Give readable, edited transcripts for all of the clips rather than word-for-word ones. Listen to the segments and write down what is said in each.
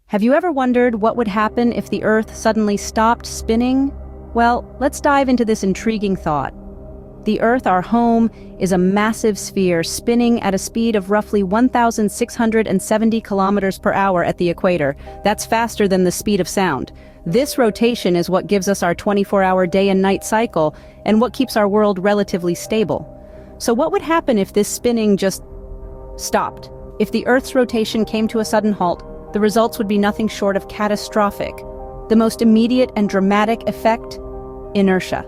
Have you ever wondered what would happen if the Earth suddenly stopped spinning? Well, let's dive into this intriguing thought. The Earth, our home, is a massive sphere spinning at a speed of roughly 1,670 kilometers per hour at the equator. That's faster than the speed of sound. This rotation is what gives us our 24-hour day and night cycle and what keeps our world relatively stable. So what would happen if this spinning just stopped? If the Earth's rotation came to a sudden halt, the results would be nothing short of catastrophic. The most immediate and dramatic effect? Inertia.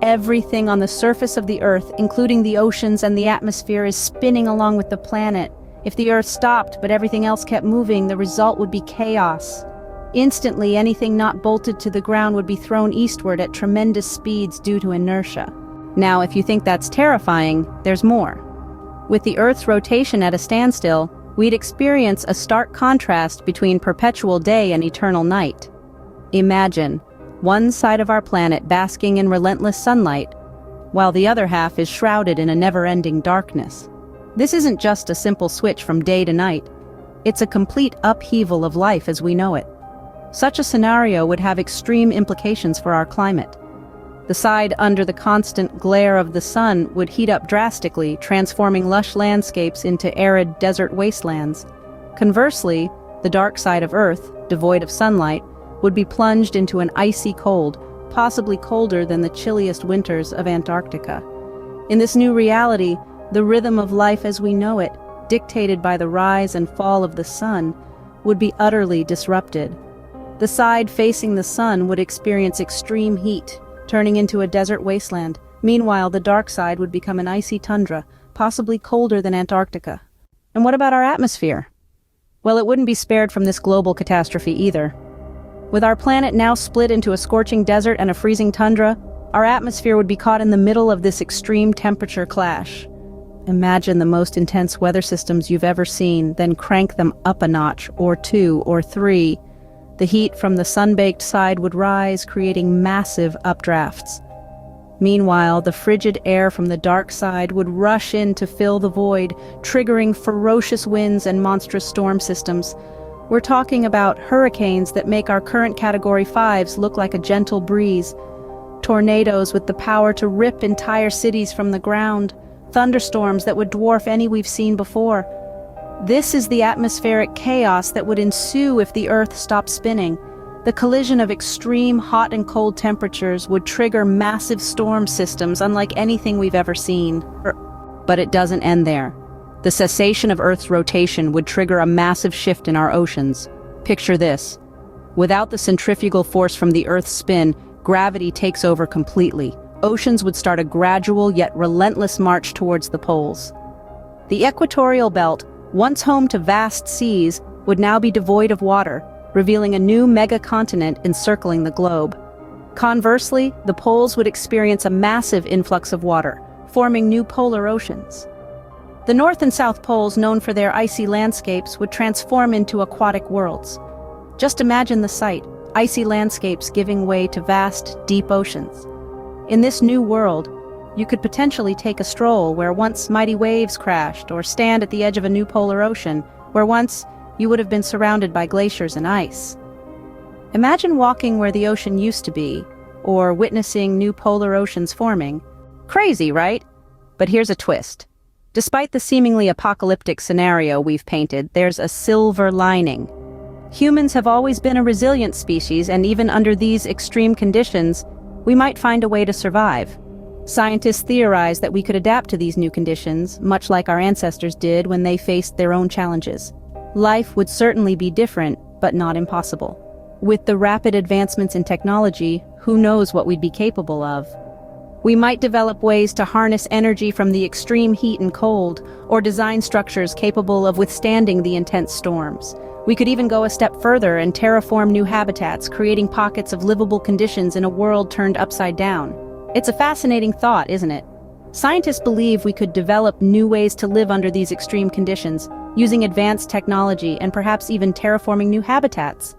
Everything on the surface of the Earth, including the oceans and the atmosphere, is spinning along with the planet. If the Earth stopped, but everything else kept moving, the result would be chaos. Instantly, anything not bolted to the ground would be thrown eastward at tremendous speeds due to inertia. Now, if you think that's terrifying, there's more. With the Earth's rotation at a standstill, we'd experience a stark contrast between perpetual day and eternal night. Imagine one side of our planet basking in relentless sunlight, while the other half is shrouded in a never-ending darkness. This isn't just a simple switch from day to night. It's a complete upheaval of life as we know it. Such a scenario would have extreme implications for our climate. The side under the constant glare of the sun would heat up drastically, transforming lush landscapes into arid desert wastelands. Conversely, the dark side of Earth, devoid of sunlight, would be plunged into an icy cold, possibly colder than the chilliest winters of Antarctica. In this new reality, the rhythm of life as we know it, dictated by the rise and fall of the sun, would be utterly disrupted. The side facing the sun would experience extreme heat, turning into a desert wasteland. Meanwhile, the dark side would become an icy tundra, possibly colder than Antarctica. And what about our atmosphere? Well, it wouldn't be spared from this global catastrophe either. With our planet now split into a scorching desert and a freezing tundra, our atmosphere would be caught in the middle of this extreme temperature clash. Imagine the most intense weather systems you've ever seen, then crank them up a notch, or two, or three. The heat from the sun-baked side would rise, creating massive updrafts. Meanwhile, the frigid air from the dark side would rush in to fill the void, triggering ferocious winds and monstrous storm systems. We're talking about hurricanes that make our current Category 5s look like a gentle breeze, tornadoes with the power to rip entire cities from the ground, thunderstorms that would dwarf any we've seen before. This is the atmospheric chaos that would ensue if the Earth stopped spinning. The collision of extreme hot and cold temperatures would trigger massive storm systems unlike anything we've ever seen. But it doesn't end there. The cessation of Earth's rotation would trigger a massive shift in our oceans. Picture this. Without the centrifugal force from the Earth's spin, gravity takes over completely. Oceans would start a gradual yet relentless march towards the poles. The equatorial belt, once home to vast seas, would now be devoid of water, revealing a new mega-continent encircling the globe. Conversely, the poles would experience a massive influx of water, forming new polar oceans. The North and South poles, known for their icy landscapes, would transform into aquatic worlds. Just imagine the sight, icy landscapes giving way to vast, deep oceans. In this new world, you could potentially take a stroll where once mighty waves crashed, or stand at the edge of a new polar ocean, where once you would have been surrounded by glaciers and ice. Imagine walking where the ocean used to be, or witnessing new polar oceans forming. Crazy, right? But here's a twist. Despite the seemingly apocalyptic scenario we've painted, there's a silver lining. Humans have always been a resilient species, and even under these extreme conditions, we might find a way to survive. Scientists theorize that we could adapt to these new conditions, much like our ancestors did when they faced their own challenges. Life would certainly be different, but not impossible. With the rapid advancements in technology, who knows what we'd be capable of? We might develop ways to harness energy from the extreme heat and cold, or design structures capable of withstanding the intense storms. We could even go a step further and terraform new habitats, creating pockets of livable conditions in a world turned upside down. It's a fascinating thought, isn't it? Scientists believe we could develop new ways to live under these extreme conditions, using advanced technology and perhaps even terraforming new habitats.